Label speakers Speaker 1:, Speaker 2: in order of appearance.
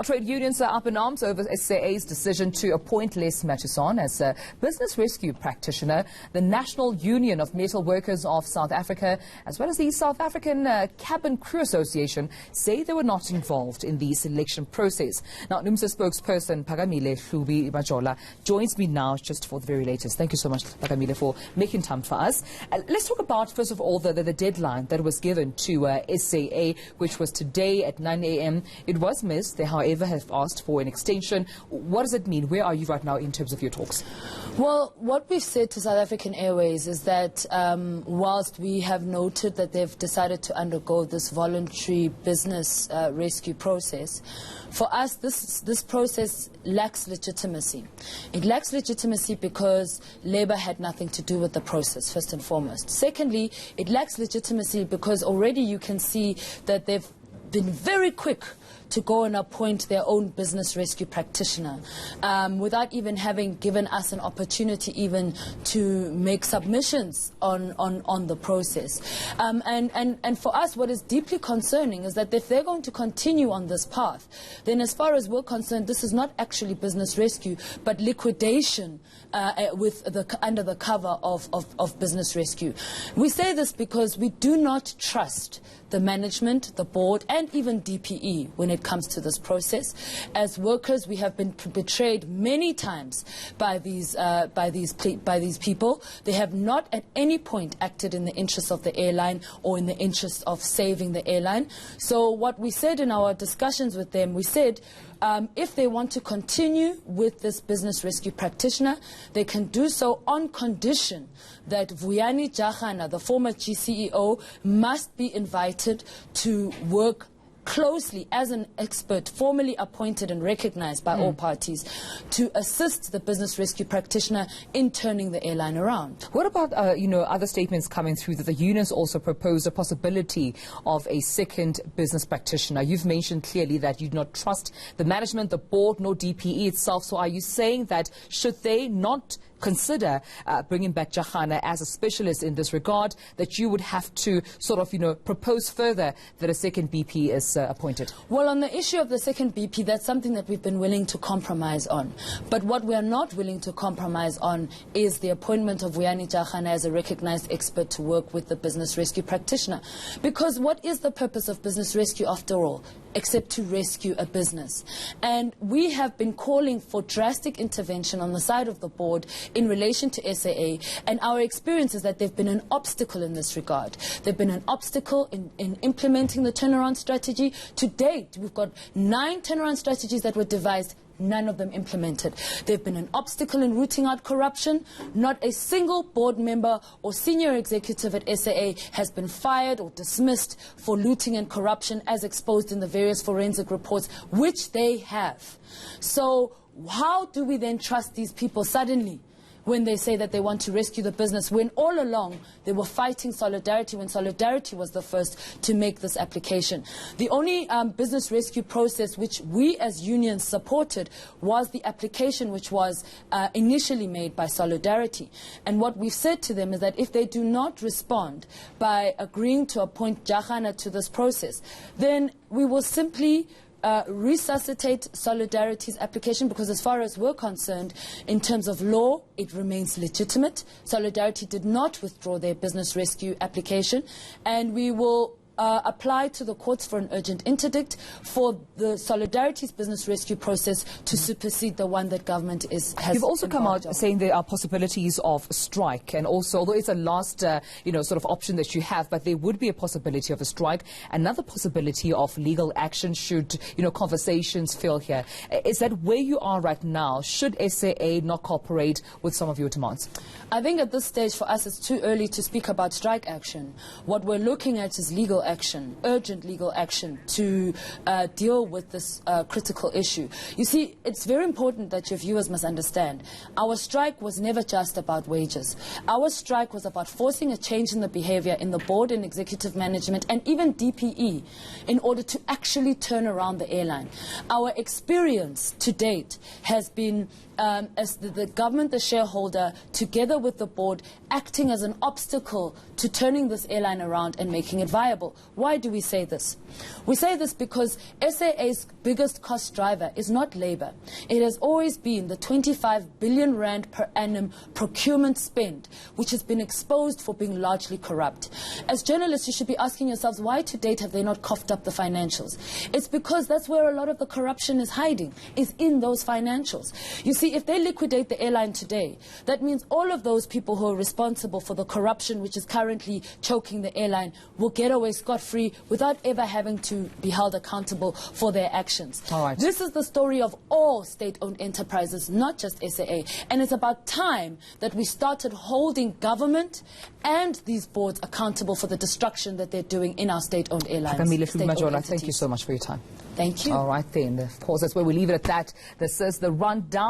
Speaker 1: Trade unions are up in arms over SAA's decision to appoint Les Matuson as a business rescue practitioner. The National Union of Metal Workers of South Africa, as well as the South African Cabin Crew Association, say they were not involved in the selection process. Now, Numsa spokesperson Pagamile Majola joins me now just for the very latest. Thank you so much, Pagamile, for making time for us. Let's talk about, first of all, the deadline that was given to SAA, which was today at 9 a.m. It was missed. They, however, have asked for an extension. What does it mean? Where are you right now in terms of your talks?
Speaker 2: Well, what we've said to South African Airways is that whilst we have noted that they've decided to undergo this voluntary business rescue process, for us this process lacks legitimacy. It lacks legitimacy because Labour had nothing to do with the process, first and foremost. Secondly, it lacks legitimacy because already you can see that they've been very quick to go and appoint their own business rescue practitioner without even having given us an opportunity even to make submissions on the process. And for us, what is deeply concerning is that if they're going to continue on this path, then as far as we're concerned, this is not actually business rescue, but liquidation under the cover of business rescue. We say this because we do not trust the management, the board, and even DPE when it comes to this process. As workers, we have been betrayed many times by these people. They have not at any point acted in the interest of the airline or in the interest of saving the airline. So what we said in our discussions with them, we said if they want to continue with this business rescue practitioner, they can do so on condition that Vuyani Jahana, the former GCEO, must be invited to work closely as an expert, formally appointed and recognized by all parties, to assist the business rescue practitioner in turning the airline around.
Speaker 1: What about, other statements coming through that the unions also propose a possibility of a second business practitioner? You've mentioned clearly that you do not trust the management, the board, nor DPE itself. So are you saying that should they not consider bringing back Jahana as a specialist in this regard, that you would have to sort of, propose further that a second BP is appointed?
Speaker 2: Well, on the issue of the second BP, that's something that we've been willing to compromise on. But what we are not willing to compromise on is the appointment of Vuyani Jahana as a recognized expert to work with the business rescue practitioner. Because what is the purpose of business rescue after all, except to rescue a business? And we have been calling for drastic intervention on the side of the board in relation to SAA, and our experience is that they've been an obstacle in this regard. They've been an obstacle in implementing the turnaround strategy. To date, we've got 9 turnaround strategies that were devised, none of them implemented. They've been an obstacle in rooting out corruption. Not a single board member or senior executive at SAA has been fired or dismissed for looting and corruption as exposed in the various forensic reports, which they have. So how do we then trust these people suddenly when they say that they want to rescue the business, when all along they were fighting Solidarity, when Solidarity was the first to make this application? The only business rescue process which we as unions supported was the application which was initially made by Solidarity. And what we've said to them is that if they do not respond by agreeing to appoint Jahana to this process, then we will simply resuscitate Solidarity's application, because as far as we're concerned, in terms of law, it remains legitimate. Solidarity did not withdraw their business rescue application, and we will apply to the courts for an urgent interdict for the Solidarity's business rescue process to supersede the one that government has.
Speaker 1: You've also come out saying there are possibilities of strike, and also, although it's a last, sort of option that you have, but there would be a possibility of a strike, another possibility of legal action should, conversations fail here. Is that where you are right now? Should SAA not cooperate with some of your demands?
Speaker 2: I think at this stage for us it's too early to speak about strike action. What we're looking at is legal action, urgent legal action to deal with this critical issue. You see, it's very important that your viewers must understand, our strike was never just about wages. Our strike was about forcing a change in the behavior in the board and executive management and even DPE in order to actually turn around the airline. Our experience to date has been as the government, the shareholder, together with the board, acting as an obstacle to turning this airline around and making it viable. accountable. Why do we say this? We say this because SAA's biggest cost driver is not labor. It has always been the 25 billion rand per annum procurement spend, which has been exposed for being largely corrupt. As journalists, you should be asking yourselves, why to date have they not coughed up the financials? It's because that's where a lot of the corruption is hiding, is in those financials. You see, if they liquidate the airline today, that means all of those people who are responsible for the corruption which is currently choking the airline will get away scot-free without ever having to be held accountable for their actions.
Speaker 1: All right.
Speaker 2: This is the story of all state-owned enterprises, not just SAA. And it's about time that we started holding government and these boards accountable for the destruction that they're doing in our state-owned airlines.
Speaker 1: Thank you so much for your time.
Speaker 2: Thank you.
Speaker 1: All right then. Of course, that's where we leave it at that. This is the rundown.